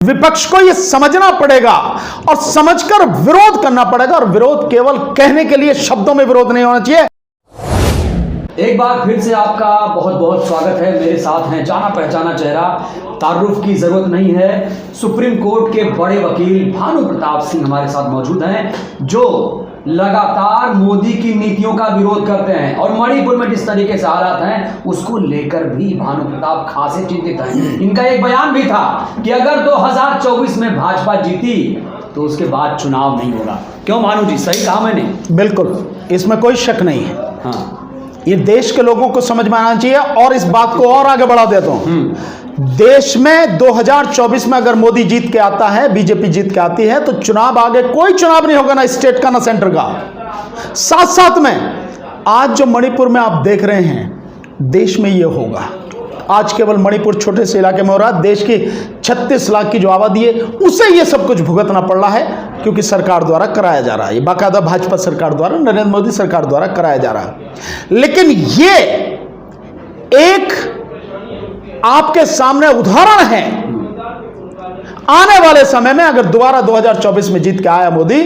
विपक्ष को यह समझना पड़ेगा और समझकर विरोध करना पड़ेगा, और विरोध केवल कहने के लिए, शब्दों में विरोध नहीं होना चाहिए। एक बार फिर से आपका बहुत बहुत स्वागत है। मेरे साथ हैं जाना पहचाना चेहरा, तारुफ की जरूरत नहीं है, सुप्रीम कोर्ट के बड़े वकील भानु प्रताप सिंह हमारे साथ मौजूद हैं, जो लगातार मोदी की नीतियों का विरोध करते हैं और मणिपुर में जिस तरीके से हालात हैं उसको लेकर भी भानु प्रताप खासे चिंतित हैं। इनका एक बयान भी था कि अगर 2024 में भाजपा जीती तो उसके बाद चुनाव नहीं होगा। क्यों भानु जी, सही कहा मैंने? बिल्कुल, इसमें कोई शक नहीं है। हाँ, ये देश के लोगों को समझ में आना चाहिए। और इस बात को और आगे बढ़ा देता हूं, देश में 2024 में अगर मोदी जीत के आता है, बीजेपी जीत के आती है, तो चुनाव आगे कोई चुनाव नहीं होगा, ना स्टेट का ना सेंटर का। साथ साथ में आज जो मणिपुर में आप देख रहे हैं, देश में ये होगा। आज केवल मणिपुर छोटे से इलाके में हो रहा है, देश की 36 लाख की जो आबादी है उसे ये सब कुछ भुगतना पड़ रहा है, क्योंकि सरकार द्वारा कराया जा रहा है। ये बाकायदा भाजपा सरकार द्वारा, नरेंद्र मोदी सरकार द्वारा कराया जा रहा है। लेकिन ये एक आपके सामने उदाहरण है। आने वाले समय में अगर दोबारा 2024 में जीत के आया मोदी,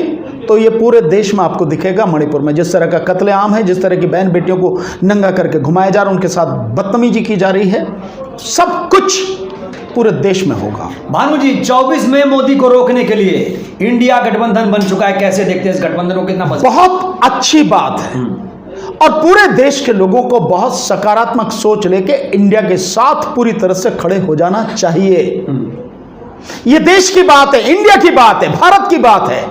तो ये पूरे देश में आपको दिखेगा। मणिपुर में जिस तरह का कत्लेआम है, जिस तरह की बहन बेटियों को नंगा करके घुमाया जा रहा है, उनके साथ बदतमीजी की जा रही है, सब कुछ पूरे देश में होगा। भानु जी, 24 में मोदी को रोकने के लिए इंडिया गठबंधन बन चुका है। कैसे देखते हैं इस गठबंधन को? कितना बहुत अच्छी बात है, और पूरे देश के लोगों को बहुत सकारात्मक सोच लेके इंडिया के साथ पूरी तरह से खड़े हो जाना चाहिए। यह देश की बात है, इंडिया की बात है, भारत की बात है।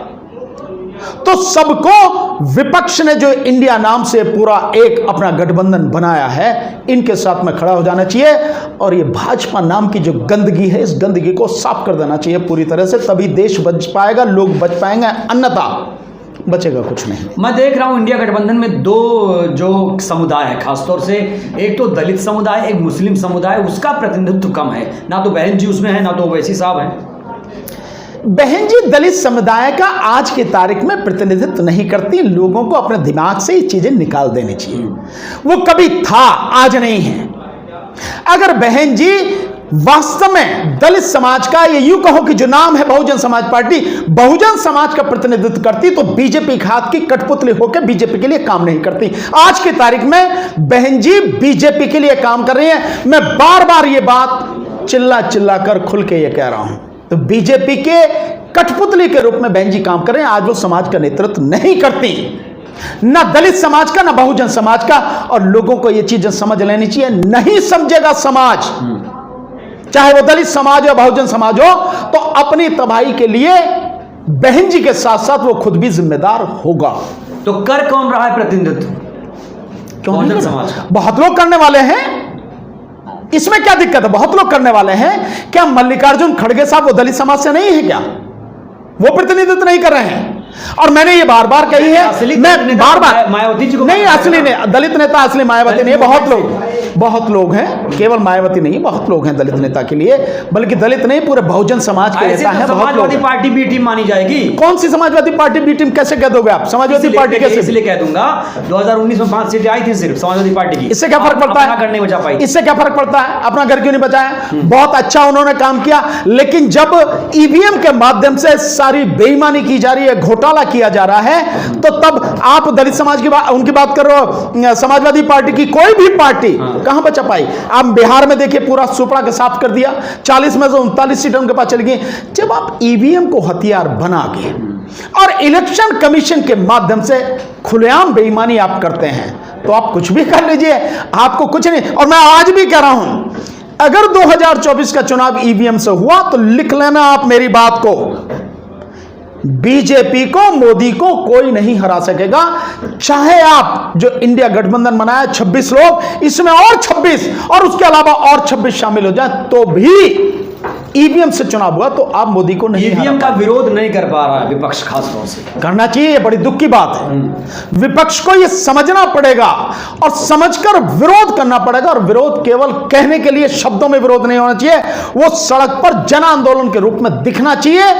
तो सबको, विपक्ष ने जो इंडिया नाम से पूरा एक अपना गठबंधन बनाया है, इनके साथ में खड़ा हो जाना चाहिए। और ये भाजपा नाम की जो गंदगी है, इस गंदगी को साफ कर देना चाहिए पूरी तरह से, तभी देश बच पाएगा, लोग बच पाएंगे, अन्यथा बचेगा कुछ नहीं। मैं देख रहा हूं इंडिया गठबंधन में दो जो समुदाय है, खासतौर से एक तो दलित समुदाय, एक मुस्लिम समुदाय, उसका प्रतिनिधित्व कम है। ना तो बहन जी उसमें है, ना तो ओवैसी साहब है। बहन जी दलित समुदाय का आज की तारीख में प्रतिनिधित्व नहीं करती। लोगों को अपने दिमाग से ये चीजें निकाल देनी चाहिए। वो कभी था, आज नहीं है। अगर बहन जी वास्तव में दलित समाज का, ये यूं कहो कि जो नाम है बहुजन समाज पार्टी, बहुजन समाज का प्रतिनिधित्व करती, तो बीजेपी हाथ की कठपुतली होकर बीजेपी के लिए काम नहीं करती। आज की तारीख में बहन जी बीजेपी के लिए काम कर रही है। मैं बार बार ये बात चिल्ला चिल्ला कर खुल के ये कह रहा हूं, तो बीजेपी के कठपुतली के रूप में बहन जी काम कर रहे हैं। आज वो समाज का नेतृत्व नहीं करती, ना दलित समाज का, ना बहुजन समाज का। और लोगों को ये चीजें समझ लेनी चाहिए। नहीं समझेगा समाज, चाहे वो दलित समाज हो, बहुजन समाज हो, तो अपनी तबाही के लिए बहन जी के साथ साथ वो खुद भी जिम्मेदार होगा। तो कर कौन रहा है प्रतिनिधित्व? बहुजन समाज का बहुत लोग करने वाले हैं, इसमें क्या दिक्कत है? बहुत लोग करने वाले हैं। क्या मल्लिकार्जुन खड़गे साहब वो दलित समाज से नहीं है क्या? वो प्रतिनिधित्व नहीं कर रहे हैं। और मैंने ये बार बार कही है, मैं बार बार, मायावती जी को नहीं, असली ने दलित नेता असली मायावती नहीं है। बहुत लोग हैं, केवल मायावती नहीं, बहुत लोग हैं दलित नेता के लिए, बल्कि दलित नहीं, पूरे बहुजन समाज के नेता हैं। समाजवादी पार्टी बी टीम मानी जाएगी। कौन सी समाजवादी पार्टी बी टीम? कैसे कह दोगे आप समाजवादी पार्टी? कैसे? इसलिए कह दूंगा, 2019 में 5 सीटें आई थी सिर्फ समाजवादी पार्टी की। इससे क्या फर्क पड़ता है? घर नहीं बचा पाई। इससे क्या फर्क पड़ता है? अपना घर क्यों नहीं बचाया? बहुत अच्छा उन्होंने काम किया। लेकिन जब ईवीएम के माध्यम से सारी बेईमानी की जा रही है, घोटाला किया जा रहा है, तो तब आप दलित समाज की बात, उनकी बात कर रहे हो। समाजवादी पार्टी की कोई भी पार्टी कहां बचा पाई? आप बिहार में देखिए, पूरा सुपड़ा के साफ कर दिया, 40 में से 39 सीटें उनके पास चली गई। जब आप ईवीएम को हथियार बना के और इलेक्शन कमीशन के माध्यम से खुलेआम बेईमानी आप करते हैं, तो आप कुछ भी कर लीजिए, आपको कुछ नहीं। और मैं आज भी कह रहा हूं, अगर 2024 का चुनाव ईवीएम से हुआ तो लिख लेना आप मेरी बात को, बीजेपी को, मोदी को कोई नहीं हरा सकेगा। चाहे आप जो इंडिया गठबंधन बनाया 26 लोग, इसमें और 26 और उसके अलावा और 26 शामिल हो जाए, तो भी ईवीएम से चुनाव हुआ तो आप मोदी को नहीं। ईवीएम का विरोध नहीं कर पा रहा है विपक्ष, खास तौर से करना चाहिए। ये बड़ी दुख की बात है। विपक्ष को यह समझना पड़ेगा और समझकर विरोध करना पड़ेगा, और विरोध केवल कहने के लिए, शब्दों में विरोध नहीं होना चाहिए। वो सड़क पर जन आंदोलन के रूप में दिखना चाहिए,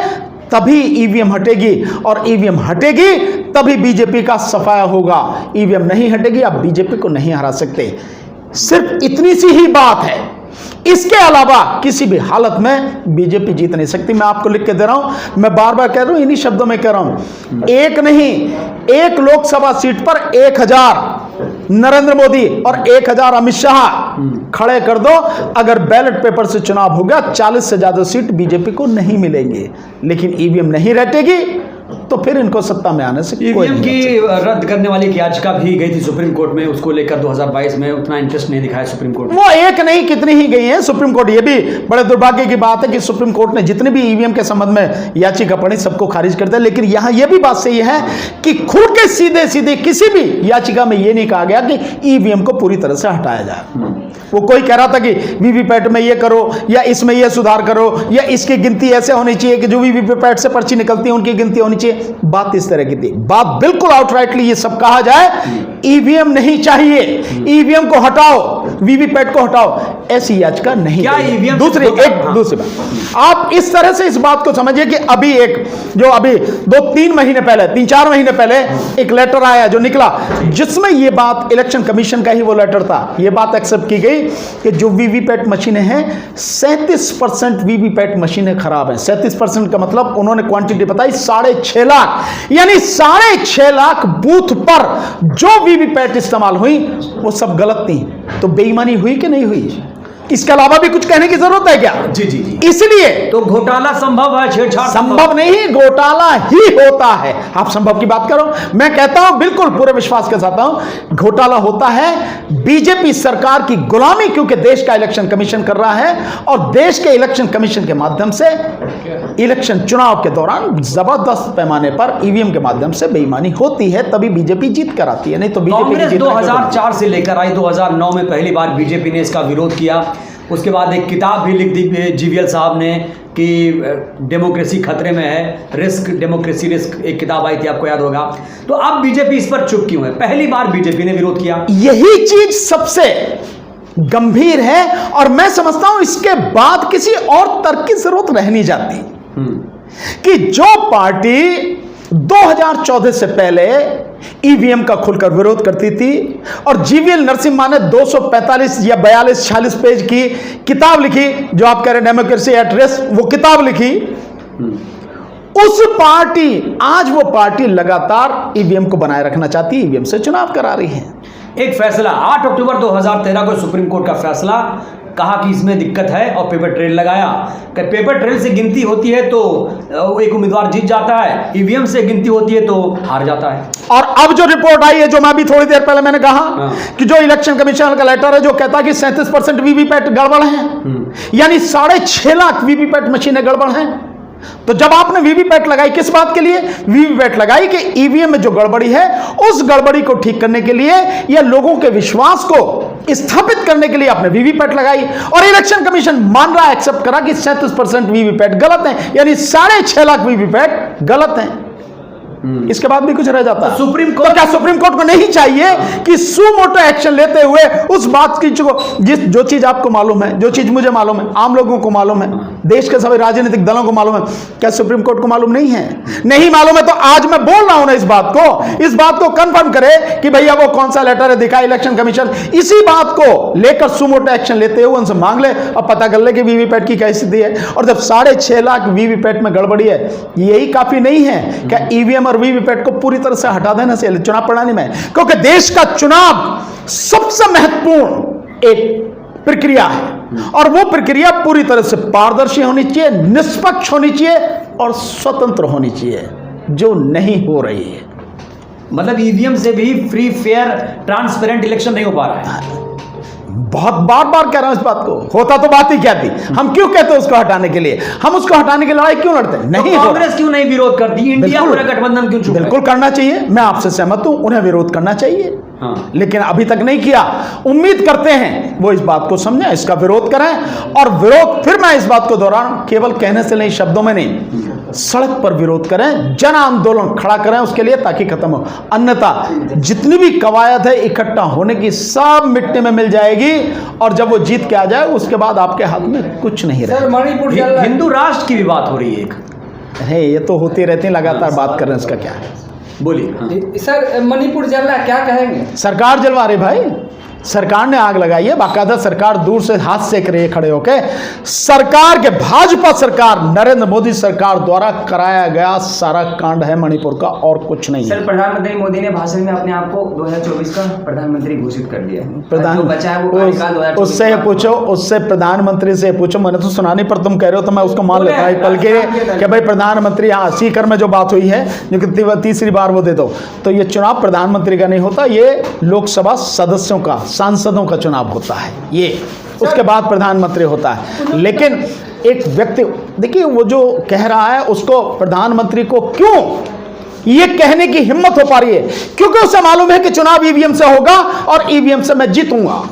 तभी ईवीएम हटेगी। और ईवीएम हटेगी तभी बीजेपी का सफाया होगा। ईवीएम नहीं हटेगी, आप बीजेपी को नहीं हरा सकते। सिर्फ इतनी सी ही बात है। इसके अलावा किसी भी हालत में बीजेपी जीत नहीं सकती। मैं आपको लिख के दे रहा हूं, मैं बार बार कह रहा हूं, इन्हीं शब्दों में कह रहा हूं, एक नहीं, एक लोकसभा सीट पर 1000 नरेंद्र मोदी और 1000 अमित शाह खड़े कर दो। अगर बैलेट पेपर से चुनाव होगा 40 से ज्यादा सीट बीजेपी को नहीं मिलेंगी, लेकिन ईवीएम नहीं रटेगी तो फिर इनको सत्ता में आने से कोई ईवीएम नहीं की रद्द करने वाली की याचिका भी गई थी सुप्रीम कोर्ट में, उसको लेकर 2022 में उतना इंटरेस्ट नहीं दिखाया सुप्रीम कोर्ट ने। वो एक नहीं कितनी ही गई है सुप्रीम कोर्ट। ये भी बड़े दुर्भाग्य की बात है कि सुप्रीम कोर्ट ने जितने भी ईवीएम के संबंध में याचिका पड़ी सबको खारिज कर दिया। लेकिन यहां यह भी बात सही है कि खुल के सीधे सीधे किसी भी याचिका में यह नहीं कहा गया कि ईवीएम को पूरी तरह से हटाया जाए। वो कोई कह रहा था कि वीवीपैट में ये करो या इसमें ये सुधार करो या इसकी गिनती ऐसे होनी चाहिए कि जो वीवीपैट से पर्ची निकलती है उनकी गिनती होनी चाहिए। बात इस तरह की थी। बात बिल्कुल आउटराइटली ये सब कहा जाए, ईवीएम नहीं चाहिए, ईवीएम को हटाओ, वीवीपैट को हटाओ, ऐसी याचिका नहीं। क्या ईवीएम दूसरी बात, आप इस तरह से इस बात को समझिए कि अभी 2-3 महीने पहले, 3-4 महीने पहले एक लेटर आया जो निकला, जिसमें यह बात, इलेक्शन कमीशन का ही वो लेटर था, यह बात एक्सेप्ट की गई कि जो वीवीपैट मशीनें हैं 37% वीवीपैट मशीनें खराब हैं। 37% का मतलब उन्होंने क्वांटिटी बताई 6.5 लाख, यानी 6.5 लाख बूथ पर जो वीवीपैट इस्तेमाल हुई वो सब गलत थी। तो बेईमानी हुई कि नहीं हुई? इसके अलावा भी कुछ कहने की जरूरत है क्या? जी जी जी। इसलिए तो घोटाला संभव है, छेड़छाड़ संभव नहीं, घोटाला ही होता है। आप संभव की बात करो, मैं कहता हूं बिल्कुल पूरे विश्वास के साथ हूं, घोटाला होता है। बीजेपी सरकार की गुलामी क्योंकि देश का इलेक्शन कमीशन कर रहा है और देश के इलेक्शन कमीशन के माध्यम से इलेक्शन चुनाव के दौरान जबरदस्त पैमाने पर ईवीएम के माध्यम से बेईमानी होती है, तभी बीजेपी जीत कर आती है। नहीं तो कांग्रेस बीजेपी 2004 से लेकर आई, 2009 में पहली बार बीजेपी ने इसका विरोध किया। उसके बाद एक किताब भी लिख दी जीवीएल साहब ने कि डेमोक्रेसी खतरे में है, रिस्क डेमोक्रेसी रिस्क, एक किताब आई थी, आपको याद होगा। तो अब बीजेपी इस पर चुप क्यों है? पहली बार बीजेपी ने विरोध किया। यही चीज सबसे गंभीर है और मैं समझता हूं इसके बाद किसी और तर्क की जरूरत रह नहीं जाती कि जो पार्टी 2014 से पहले ईवीएम का खुलकर विरोध करती थी और जीवीएल नरसिम्हा ने 245 या 42-46 पेज की किताब लिखी, जो आप कह रहे हैं डेमोक्रेसी एट रिस्क, वो किताब लिखी, उस पार्टी, आज वो पार्टी लगातार ईवीएम को बनाए रखना चाहती है, ईवीएम से चुनाव करा रही है। एक फैसला 8 अक्टूबर 2013 को सुप्रीम कोर्ट का फैसला, कहा कि इसमें दिक्कत है और पेपर ट्रेल लगाया। पेपर ट्रेल से गिनती होती है तो एक उम्मीदवार जीत जाता है, ईवीएम से गिनती होती है तो हार जाता है। और अब जो रिपोर्ट आई है, जो मैं अभी थोड़ी देर पहले मैंने कहा कि जो इलेक्शन कमीशन का लेटर है जो कहता है कि 37% वीवीपैट गड़बड़ है, यानी 6.5 लाख वीवीपैट मशीनें गड़बड़ हैं। तो जब आपने वीवीपैट लगाई किस बात के लिए? वीवीपैट लगाई कि ईवीएम में जो गड़बड़ी है उस गड़बड़ी को ठीक करने के लिए या लोगों के विश्वास को स्थापित करने के लिए आपने वीवीपैट लगाई। और इलेक्शन कमीशन मान रहा, एक्सेप्ट करा कि 37% वीवीपैट गलत है, यानी 6.5 लाख वीवीपैट गलत है। इसके बाद भी कुछ रह जाता है। सुप्रीम कोर्ट, तो क्या सुप्रीम कोर्ट को नहीं चाहिए कि सुमोटो एक्शन लेते हुए उस बात की जो चीज आपको मालूम है, जो चीज मुझे मालूम है, आम लोगों को मालूम है, देश के सभी राजनीतिक दलों को मालूम है, क्या सुप्रीम कोर्ट को मालूम नहीं है? नहीं मालूम है तो आज मैं बोल रहा हूं ना इस बात को कंफर्म करे कि भैया वो कौन सा लेटर है दिखा इलेक्शन कमीशन, इसी बात को लेकर सुमोटो एक्शन लेते हुए उनसे मांग ले और पता कर ले कि वीवीपैट की क्या स्थिति है। और जब 6.5 लाख वीवीपैट में गड़बड़ी है, यही काफी नहीं है क्या ईवीएम वीवीपैट को पूरी तरह से हटा देना चाहिए चुनाव प्रणाली में? क्योंकि देश का चुनाव सबसे महत्वपूर्ण एक प्रक्रिया है और वो प्रक्रिया पूरी तरह से पारदर्शी होनी चाहिए, निष्पक्ष होनी चाहिए और स्वतंत्र होनी चाहिए, जो नहीं हो रही है। मतलब ईवीएम से भी फ्री फेयर ट्रांसपेरेंट इलेक्शन नहीं हो पा रहा है। बहुत बार कह रहा हूं इस बात को, होता तो बात ही क्या थी? हम क्यों कहते हैं उसको हटाने के लिए? हम उसको हटाने की लड़ाई क्यों लड़ते हैं? नहीं, कांग्रेस क्यों नहीं विरोध करती? इंडिया पूरा गठबंधन क्यों चुप है? बिल्कुल करना चाहिए, मैं आपसे सहमत हूं, उन्हें विरोध करना चाहिए। हाँ। लेकिन अभी तक नहीं किया। उम्मीद करते हैं वो इस बात को समझें, इसका विरोध करें और विरोध, फिर मैं इस बात को दोहराऊं, केवल कहने से नहीं, शब्दों में नहीं, सड़क पर विरोध करें, जन आंदोलन खड़ा करें उसके लिए, ताकि खत्म हो। अन्यथा जितनी भी कवायद है इकट्ठा होने की, सब मिट्टी में मिल जाएगी और जब वो जीत के आ जाए उसके बाद आपके हाथ में कुछ नहीं रहेगा। मणिपुर हिंदू राष्ट्र की भी बात हो रही है एक। है, ये तो होती रहती है, लगातार बात कर रहे हैं, उसका क्या है? बोलिए। सर मणिपुर जल रहा, क्या कहेंगे? सरकार जलवा रही भाई, सरकार ने आग लगाई है। बाकायदा सरकार दूर से हाथ सेक रही है खड़े होके। सरकार के भाजपा सरकार नरेंद्र मोदी सरकार द्वारा कराया गया सारा कांड है मणिपुर का, और कुछ नहीं है। सर, प्रधानमंत्री मोदी ने भाषण में अपने आप को 2024 का प्रधानमंत्री घोषित कर दिया। प्रधान जो बचा है वो कार्यकाल 2024 उससे पूछो, उससे प्रधानमंत्री से पूछो। मैंने तो सुना नहीं, पर तुम कह रहे हो तो मैं उसको मान लेता हूं पल के कि भाई प्रधानमंत्री, हाँ सीकर में जो बात हुई है जो कि तीसरी बार वो दे दो, तो ये चुनाव प्रधानमंत्री का नहीं होता, ये लोकसभा सदस्यों का, सांसदों का चुनाव होता है ये, उसके बाद प्रधानमंत्री होता है। लेकिन एक व्यक्ति देखिए वो जो कह रहा है उसको प्रधानमंत्री को क्यों ये कहने की हिम्मत हो पा रही है, क्योंकि उसे मालूम है कि चुनाव ईवीएम से होगा और ईवीएम से मैं जीतूंगा।